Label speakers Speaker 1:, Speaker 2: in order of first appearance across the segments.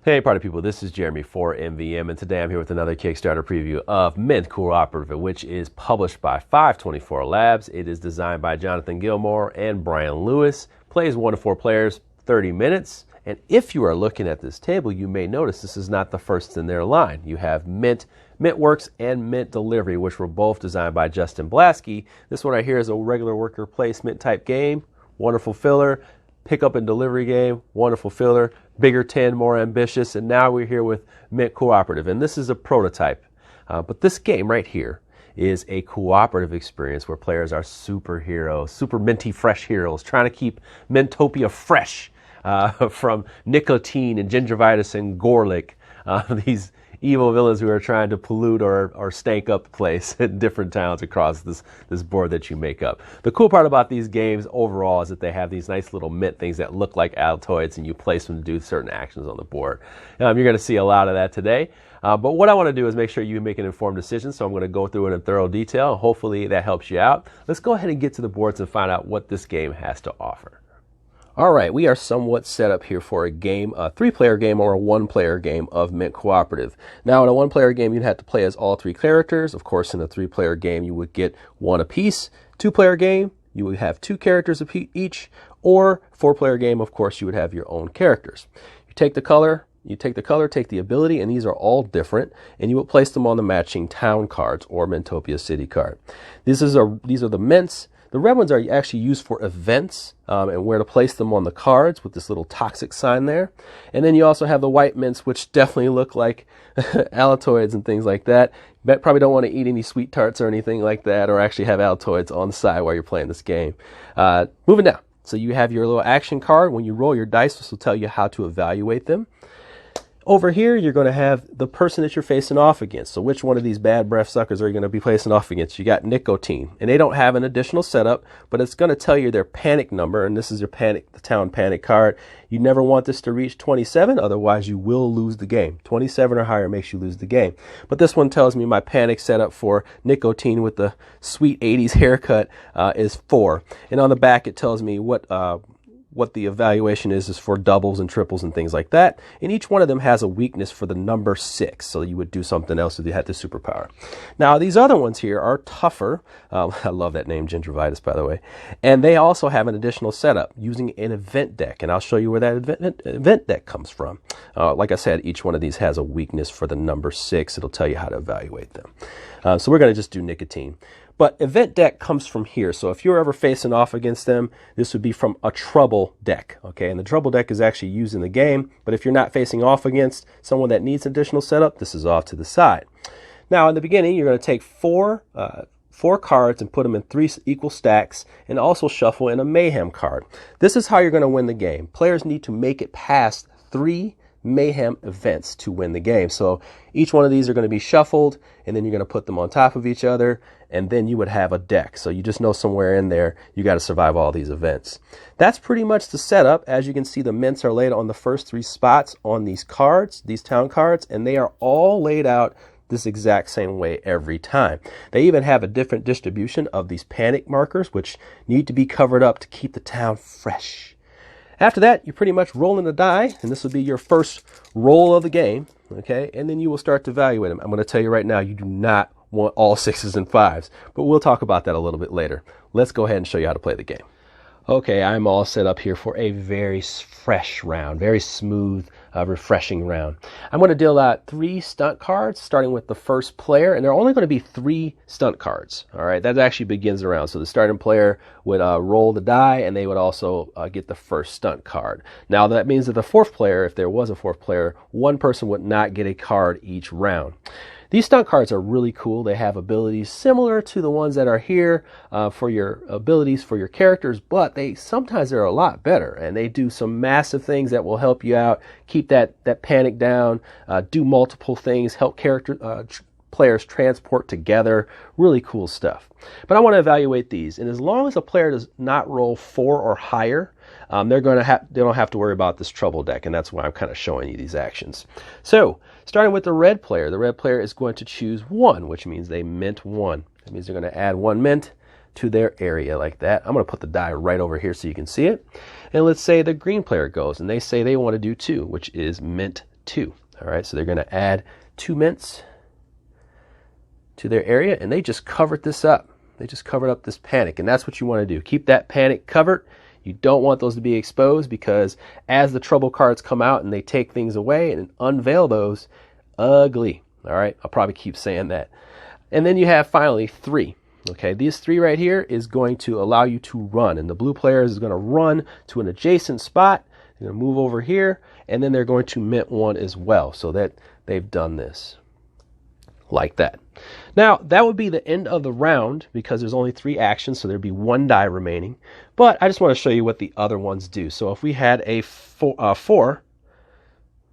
Speaker 1: Hey party people, this is Jeremy for MVM, and today I'm here with another Kickstarter preview of Mint Cooperative, which is published by 524 Labs. It is designed by Jonathan Gilmore and Brian Lewis. Plays 1 to 4 players, 30 minutes. And if you are looking at this table, you may notice this is not the first in their line. You have Mint, Mintworks, and Mint Delivery, which were both designed by Justin Blaskey. This one right here is a regular worker placement type game. Wonderful filler. Pickup and delivery game, wonderful filler, bigger 10, more ambitious, and now we're here with Mint Cooperative, and this is a prototype. But this game right here is a cooperative experience where players are superheroes, super minty fresh heroes, trying to keep Mintopia fresh from nicotine and gingivitis and Gorlick, these evil villains who are trying to pollute or stank up the place in different towns across this board that you make up. The cool part about these games overall is that they have these nice little mint things that look like Altoids, and you place them to do certain actions on the board. You're going to see a lot of that today. But what I want to do is make sure you make an informed decision, so I'm going to go through it in thorough detail. Hopefully that helps you out. Let's go ahead and get to the boards and find out what this game has to offer. All right, we are somewhat set up here for a game, a 3-player game or a 1-player game of Mint Cooperative. Now, in a 1-player game, you'd have to play as all 3 characters. Of course, in a 3-player game, you would get 1 apiece. 2-player game, you would have 2 characters each. Or 4-player game, of course, you would have your own characters. You take the color, take the ability, and these are all different, and you would place them on the matching town cards or Mintopia City card. These are the mints. The red ones are actually used for events and where to place them on the cards with this little toxic sign there. And then you also have the white mints, which definitely look like Altoids and things like that. You probably don't want to eat any sweet tarts or anything like that, or actually have Altoids on the side while you're playing this game. Moving down. So you have your little action card. When you roll your dice, this will tell you how to evaluate them. Over here, you're going to have the person that you're facing off against. So which one of these bad breath suckers are you going to be facing off against? You got nicotine, and they don't have an additional setup, but it's going to tell you their panic number, and this is your panic, the town panic card. You never want this to reach 27, otherwise you will lose the game. 27 or higher makes you lose the game. But this one tells me my panic setup for nicotine with the sweet 80s haircut is 4. And on the back, it tells me what the evaluation is for doubles and triples and things like that. And each one of them has a weakness for the number 6. So you would do something else if you had the superpower. Now, these other ones here are tougher. I love that name, gingivitis, by the way. And they also have an additional setup using an event deck. And I'll show you where that event deck comes from. Like I said, each one of these has a weakness for the number 6. It'll tell you how to evaluate them. So we're going to just do nicotine. But event deck comes from here. So if you're ever facing off against them, this would be from a trouble deck. Okay, and the trouble deck is actually used in the game. But if you're not facing off against someone that needs additional setup, this is off to the side. Now, in the beginning, you're going to take four cards and put them in 3 equal stacks, and also shuffle in a mayhem card. This is how you're going to win the game. Players need to make it past 3 mayhem events to win the game. So each one of these are going to be shuffled, and then you're going to put them on top of each other, and then you would have a deck. So you just know somewhere in there you got to survive all these events. That's pretty much the setup. As you can see, the mints are laid on the first 3 spots on these cards, these town cards, and they are all laid out this exact same way every time. They even have a different distribution of these panic markers, which need to be covered up to keep the town fresh. After that, you're pretty much rolling the die, and this will be your first roll of the game, okay? And then you will start to evaluate them. I'm going to tell you right now, you do not want all 6s and 5s, but we'll talk about that a little bit later. Let's go ahead and show you how to play the game. Okay, I'm all set up here for a very fresh round, very smooth, refreshing round. I'm going to deal out 3 stunt cards, starting with the first player, and there are only going to be 3 stunt cards. All right, that actually begins the round. So the starting player would roll the die, and they would also get the first stunt card. Now that means that the 4th player, if there was a 4th player, one person would not get a card each round. These stunt cards are really cool. They have abilities similar to the ones that are here for your abilities for your characters, but sometimes they're a lot better, and they do some massive things that will help you out, keep that panic down, do multiple things, help players transport together. Really cool stuff. But I want to evaluate these, and as long as a player does not roll 4 or higher, they don't have to worry about this trouble deck, and that's why I'm kind of showing you these actions. So starting with the red player is going to choose 1, which means they mint 1. That means they're going to add 1 mint to their area like that. I'm going to put the die right over here so you can see it. And let's say the green player goes, and they say they want to do 2, which is mint 2. All right, so they're going to add 2 mints to their area, and they just covered this up. They just covered up this panic, and that's what you want to do. Keep that panic covered. You don't want those to be exposed, because as the trouble cards come out and they take things away and unveil those, ugly. All right, I'll probably keep saying that. And then you have finally 3. Okay, these 3 right here is going to allow you to run, and the blue players is going to run to an adjacent spot. They're going to move over here, and then they're going to mint 1 as well, so that they've done this like that. Now, that would be the end of the round, because there's only 3 actions, so there'd be 1 die remaining. But I just want to show you what the other ones do. So if we had a 4,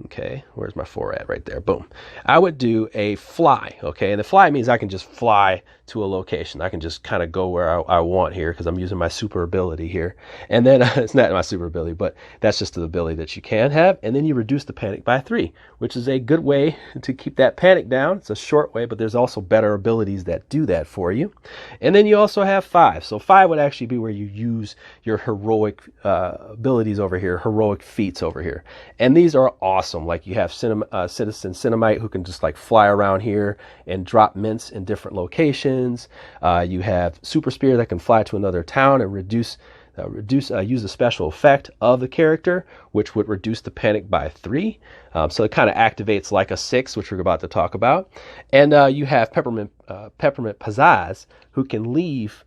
Speaker 1: okay, where's my 4 at? Right there, boom. I would do a fly, okay? And the fly means I can just fly to a location. I can just kind of go where I want here, because I'm using my super ability here. And then, it's not my super ability, but that's just the ability that you can have. And then you reduce the panic by 3, which is a good way to keep that panic down. It's a short way, but there's also better abilities that do that for you. And then you also have 5. So 5 would actually be where you use your heroic abilities over here, heroic feats over here. And these are awesome. Like you have Citizen Cinnamite, who can just like fly around here and drop mints in different locations. You have Super Spear that can fly to another town and use a special effect of the character, which would reduce the panic by 3. So it kind of activates like a 6, which we're about to talk about. And you have Peppermint Pizzazz, who can leave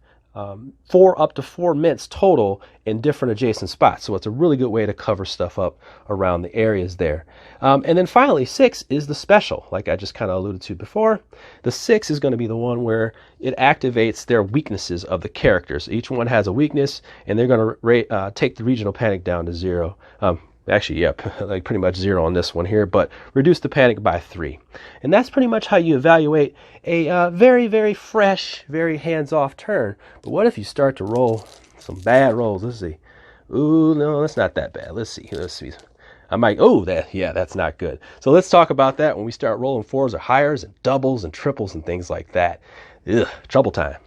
Speaker 1: 4 up to 4 mints total in different adjacent spots. So it's a really good way to cover stuff up around the areas there. And then finally, 6 is the special, like I just kind of alluded to before. The 6 is going to be the one where it activates their weaknesses of the characters. Each one has a weakness, and they're going to take the regional panic down to 0. Actually, yep, like pretty much 0 on this one here, but reduce the panic by 3. And that's pretty much how you evaluate a very, very fresh, very hands-off turn. But what if you start to roll some bad rolls? Let's see. Ooh, no, that's not that bad. Let's see. I might, that's not good. So let's talk about that when we start rolling 4s or higher and doubles and triples and things like that. Ugh, trouble time.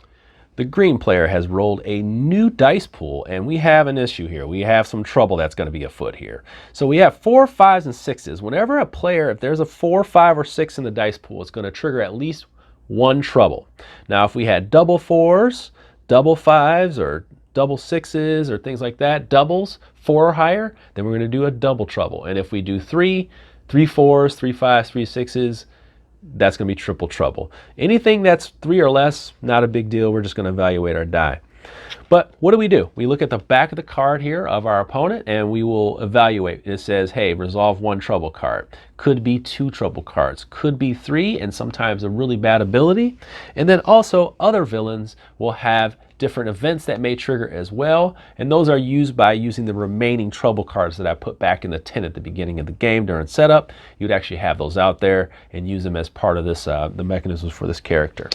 Speaker 1: The green player has rolled a new dice pool, and we have an issue here. We have some trouble that's going to be afoot here. So we have 4, 5s, and 6s. Whenever a player, if there's a 4, 5, or 6 in the dice pool, it's going to trigger at least 1 trouble. Now, if we had double 4s, double 5s, or double 6s, or things like that, doubles, 4 or higher, then we're going to do a double trouble. And if we do 3 4s, 3 5s, 3 6s, that's going to be triple trouble. Anything that's 3 or less, not a big deal. We're just going to evaluate our die. But what do? We look at the back of the card here of our opponent, and we will evaluate. It says, hey, resolve 1 trouble card. Could be 2 trouble cards. Could be 3, and sometimes a really bad ability. And then also other villains will have different events that may trigger as well, and those are used by using the remaining trouble cards that I put back in the tin at the beginning of the game during setup. You'd actually have those out there and use them as part of this the mechanisms for this character.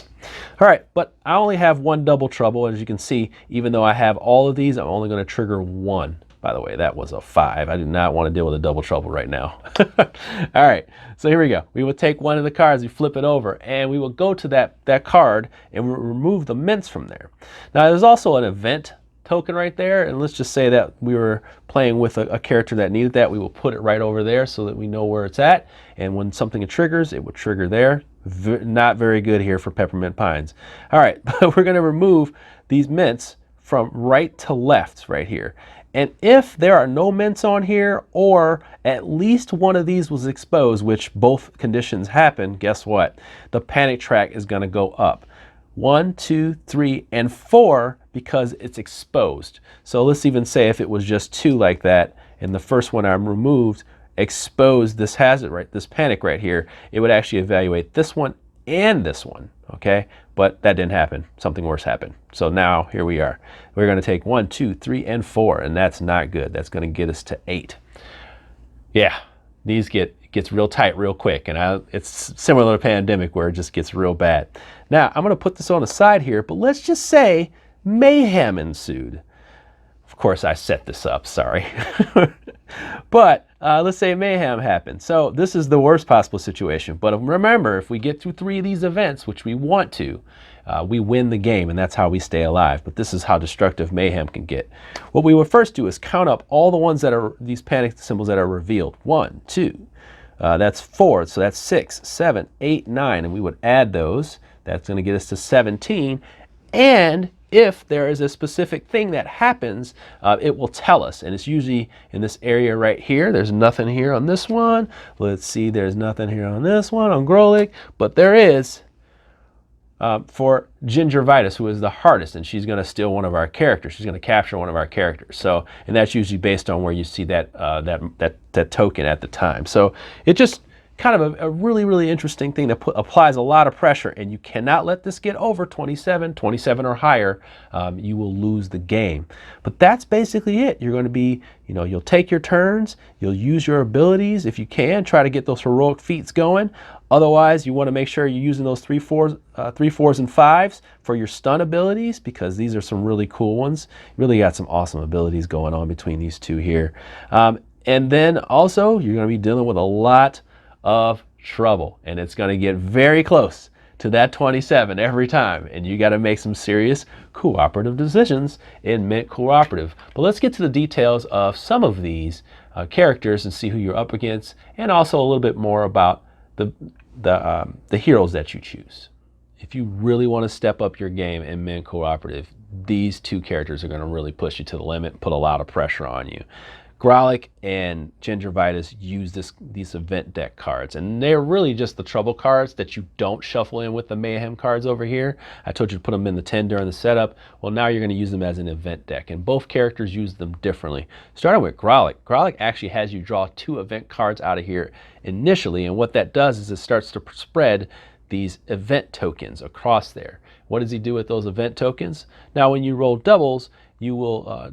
Speaker 1: All right, but I only have 1 double trouble. As you can see, even though I have all of these, I'm only going to trigger 1. By the way, that was a 5. I do not want to deal with a double trouble right now. All right, so here we go. We will take one of the cards, we flip it over, and we will go to that card and we'll remove the mints from there. Now, there's also an event token right there, and let's just say that we were playing with a character that needed that. We will put it right over there so that we know where it's at, and when something triggers, it would trigger there. Not very good here for Peppermint Pines. All right, but we're going to remove these mints from right to left right here. And if there are no mints on here, or at least one of these was exposed, which both conditions happen, guess what? The panic track is going to go up. 1, 2, 3, and 4 because it's exposed. So let's even say if it was just 2 like that, and the first one I removed exposed this hazard, right, this panic right here, it would actually evaluate this one and this one, okay? But that didn't happen. Something worse happened. So now here we are. We're going to take 1, 2, 3, and 4, and that's not good. That's going to get us to 8. Yeah, these gets real tight real quick, and it's similar to Pandemic where it just gets real bad. Now, I'm going to put this on the side here, but let's just say mayhem ensued. Of course, I set this up, sorry. But let's say mayhem happened. So this is the worst possible situation. But remember, if we get through 3 of these events, which we want to, we win the game, and that's how we stay alive. But this is how destructive mayhem can get. What we will first do is count up all the ones that are these panic symbols that are revealed. 1, 2, That's 4, so that's 6, 7, 8, 9, and we would add those. That's going to get us to 17. And if there is a specific thing that happens, it will tell us. And it's usually in this area right here. There's nothing here on this one. Let's see, there's nothing here on this one, on Grolik. But there is for Gingivitis, who is the hardest, and she's going to steal one of our characters. She's going to capture one of our characters. So, and that's usually based on where you see that that token at the time. So it just kind of a really, really interesting thing that applies a lot of pressure, and you cannot let this get over 27 or higher. You will lose the game. But that's basically it. You're going to be, you'll take your turns, you'll use your abilities if you can, try to get those heroic feats going. Otherwise, you want to make sure you're using those 3 4s and 5s for your stun abilities, because these are some really cool ones. You really got some awesome abilities going on between these two here. And then also, you're going to be dealing with a lot of trouble, and it's going to get very close to that 27 every time, and you got to make some serious cooperative decisions in Mint Cooperative. But let's get to the details of some of these characters and see who you're up against, and also a little bit more about the heroes that you choose. If you really want to step up your game in Mint Cooperative, these two characters are going to really push you to the limit and put a lot of pressure on you. Growlithe and Gingivitis use these event deck cards, and they're really just the trouble cards that you don't shuffle in with the mayhem cards over here. I told you to put them in the 10 during the setup. Well, now you're going to use them as an event deck, and both characters use them differently. Starting with Growlithe. Growlithe actually has you draw 2 event cards out of here initially, and what that does is it starts to spread these event tokens across there. What does he do with those event tokens? Now, when you roll doubles, you will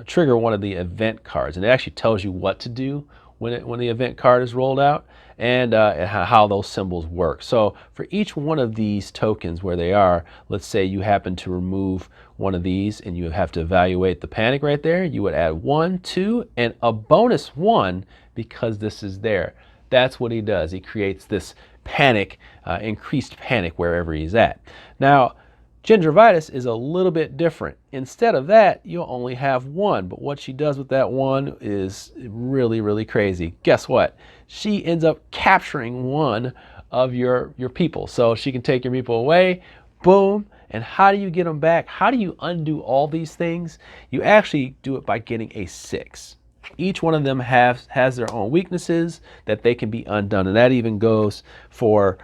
Speaker 1: trigger one of the event cards, and it actually tells you what to do when the event card is rolled out, and how those symbols work. So for each one of these tokens where they are, let's say you happen to remove one of these and you have to evaluate the panic right there, you would add 1, 2, and a bonus 1 because this is there. That's what he does. He creates this panic, increased panic wherever he's at. Now, Gingivitis is a little bit different. Instead of that, you'll only have 1, but what she does with that 1 is really, really crazy. Guess what? She ends up capturing one of your people. So she can take your Meeple away, boom, and how do you get them back? How do you undo all these things? You actually do it by getting a 6. Each one of them has their own weaknesses that they can be undone, and that even goes for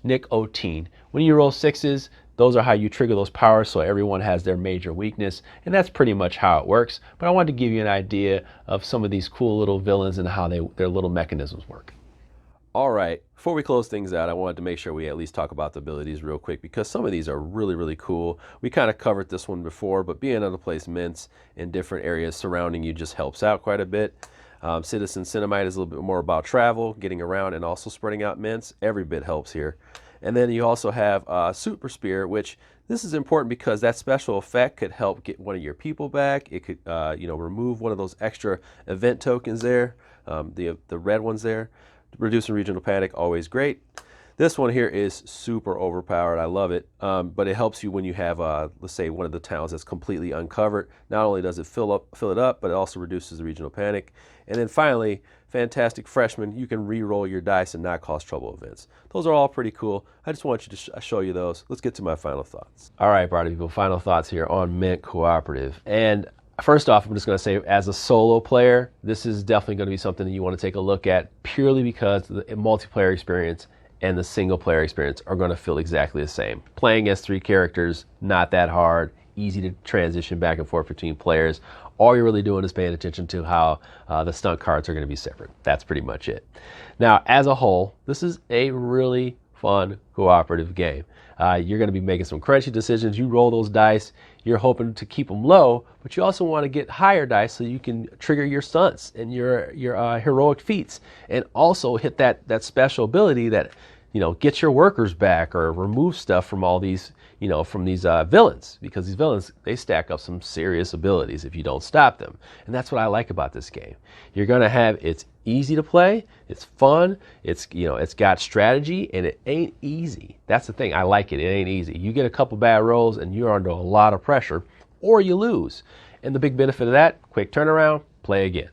Speaker 1: Nick O'Teen. When you roll 6s, those are how you trigger those powers, so everyone has their major weakness, and that's pretty much how it works. But I wanted to give you an idea of some of these cool little villains and how their little mechanisms work. All right, before we close things out, I wanted to make sure we at least talk about the abilities real quick, because some of these are really, really cool. We kind of covered this one before, but being able to place mints in different areas surrounding you just helps out quite a bit. Citizen Cinnamite is a little bit more about travel, getting around, and also spreading out mints. Every bit helps here. And then you also have Super Spear, which this is important because that special effect could help get one of your people back. It could, remove one of those extra event tokens there, the red ones there. Reducing regional panic, always great. This one here is super overpowered. I love it, but it helps you when you have, let's say, one of the towns that's completely uncovered. Not only does it fill it up, but it also reduces the regional panic. And then finally, Fantastic Freshman, you can re-roll your dice and not cause trouble events. Those are all pretty cool. I just want you to show you those. Let's get to my final thoughts. All right, party people, final thoughts here on Mint Cooperative. And first off, I'm just going to say, as a solo player, this is definitely going to be something that you want to take a look at, purely because the multiplayer experience and the single player experience are going to feel exactly the same. Playing as 3 characters, not that hard, easy to transition back and forth between players. All you're really doing is paying attention to how the stunt cards are going to be separate. That's pretty much it. Now, as a whole, this is a really fun cooperative game. You're going to be making some crunchy decisions. You roll those dice, you're hoping to keep them low, but you also want to get higher dice so you can trigger your stunts and your heroic feats, and also hit that special ability that, gets your workers back or remove stuff from all these, from these villains, because these villains, they stack up some serious abilities if you don't stop them. And that's what I like about this game. You're going to have, it's easy to play, it's fun, it's got strategy, and it ain't easy. That's the thing. I like it. It ain't easy. You get a couple bad rolls and you're under a lot of pressure, or you lose. And the big benefit of that, quick turnaround, play again.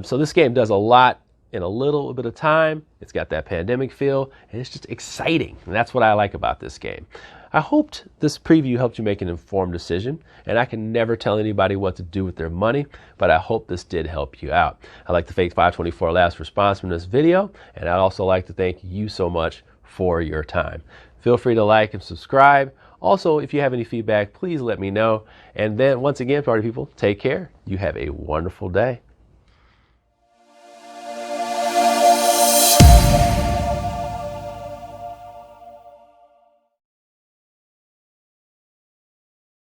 Speaker 1: So this game does a lot in a little bit of time. It's got that pandemic feel, and it's just exciting. And that's what I like about this game. I hoped this preview helped you make an informed decision, and I can never tell anybody what to do with their money, but I hope this did help you out. I'd like to thank 524 Labs for sponsoring this video, and I'd also like to thank you so much for your time. Feel free to like and subscribe. Also, if you have any feedback, please let me know. And then once again, party people, take care. You have a wonderful day.